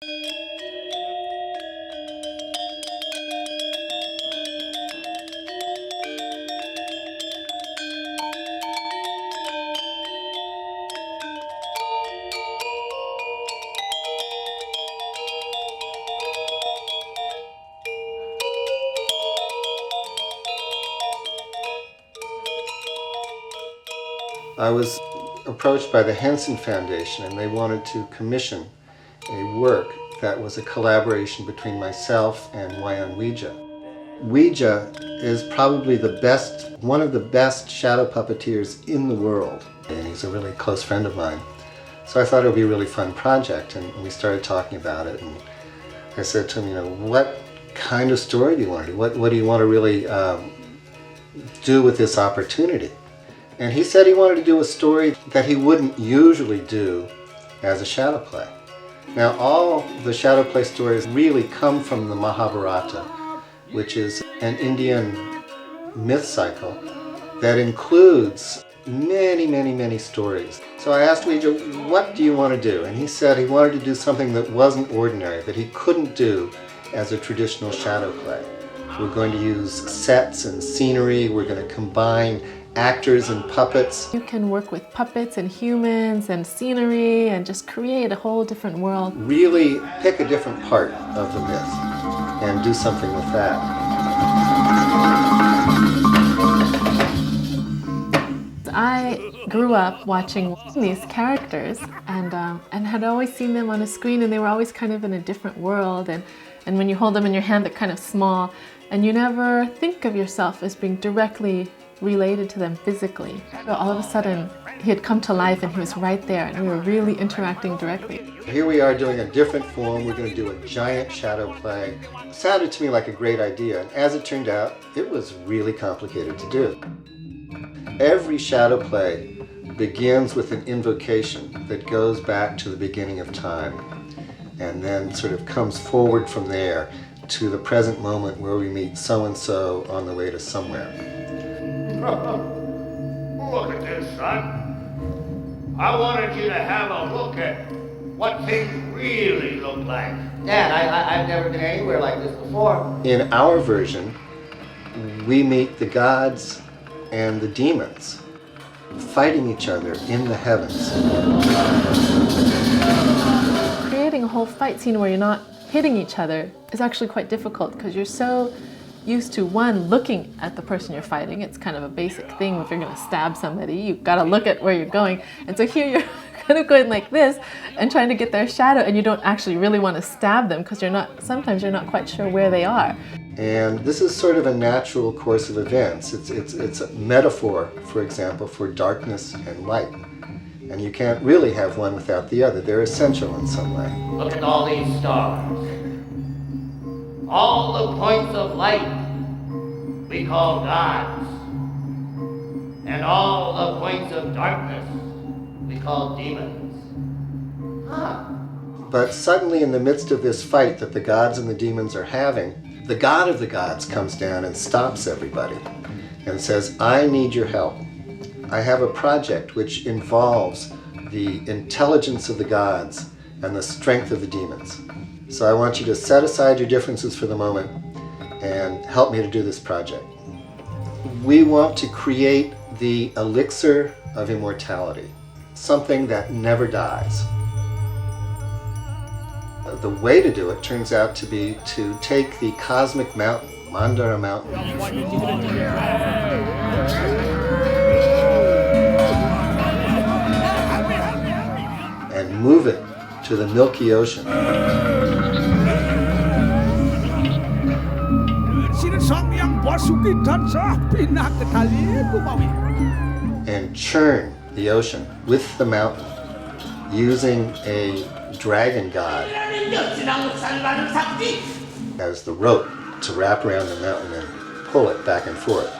I was approached by the Henson Foundation, and they wanted to commission a work that was a collaboration between myself and Wayan Wija. Wija is probably one of the best shadow puppeteers in the world, and he's a really close friend of mine. So I thought it would be a really fun project, and we started talking about it, and I said to him, what kind of story do you want to do? What do you want to really do with this opportunity? And he said he wanted to do a story that he wouldn't usually do as a shadow play. Now, all the shadow play stories really come from the Mahabharata, which is an Indian myth cycle that includes many, many, many stories. So I asked Wija, what do you want to do? And he said he wanted to do something that wasn't ordinary, that he couldn't do as a traditional shadow play. We're going to use sets and scenery. We're going to combine actors and puppets. You can work with puppets and humans and scenery and just create a whole different world. Really pick a different part of the myth and do something with that. I grew up watching these characters and had always seen them on a screen, and they were always kind of in a different world, and when you hold them in your hand they're kind of small, and you never think of yourself as being directly related to them physically. So all of a sudden he had come to life and he was right there, and we were really interacting directly. Here we are doing a different form. We're going to do a giant shadow play. It sounded to me like a great idea, and as it turned out, it was really complicated to do. Every shadow play begins with an invocation that goes back to the beginning of time, and then sort of comes forward from there to the present moment where we meet so-and-so on the way to somewhere. Look at this, son. I wanted you to have a look at what things really look like. Dad, I've never been anywhere like this before. In our version, we meet the gods and the demons fighting each other in the heavens. Creating a whole fight scene where you're not hitting each other is actually quite difficult, because you're so used to, one, looking at the person you're fighting. It's kind of a basic thing. If you're going to stab somebody, you've got to look at where you're going. And so here you're kind of going like this and trying to get their shadow, and you don't actually really want to stab them because sometimes you're not quite sure where they are. And this is sort of a natural course of events. It's a metaphor, for example, for darkness and light. And you can't really have one without the other. They're essential in some way. Look at all these stars. All the points of light we call gods. And all the points of darkness we call demons. Huh. But suddenly, in the midst of this fight that the gods and the demons are having, the god of the gods comes down and stops everybody and says, I need your help. I have a project which involves the intelligence of the gods and the strength of the demons. So I want you to set aside your differences for the moment and help me to do this project. We want to create the elixir of immortality, something that never dies. The way to do it turns out to be to take the cosmic mountain, Mandara Mountain, and move it to the Milky Ocean. And churn the ocean with the mountain using a dragon god as the rope to wrap around the mountain and pull it back and forth.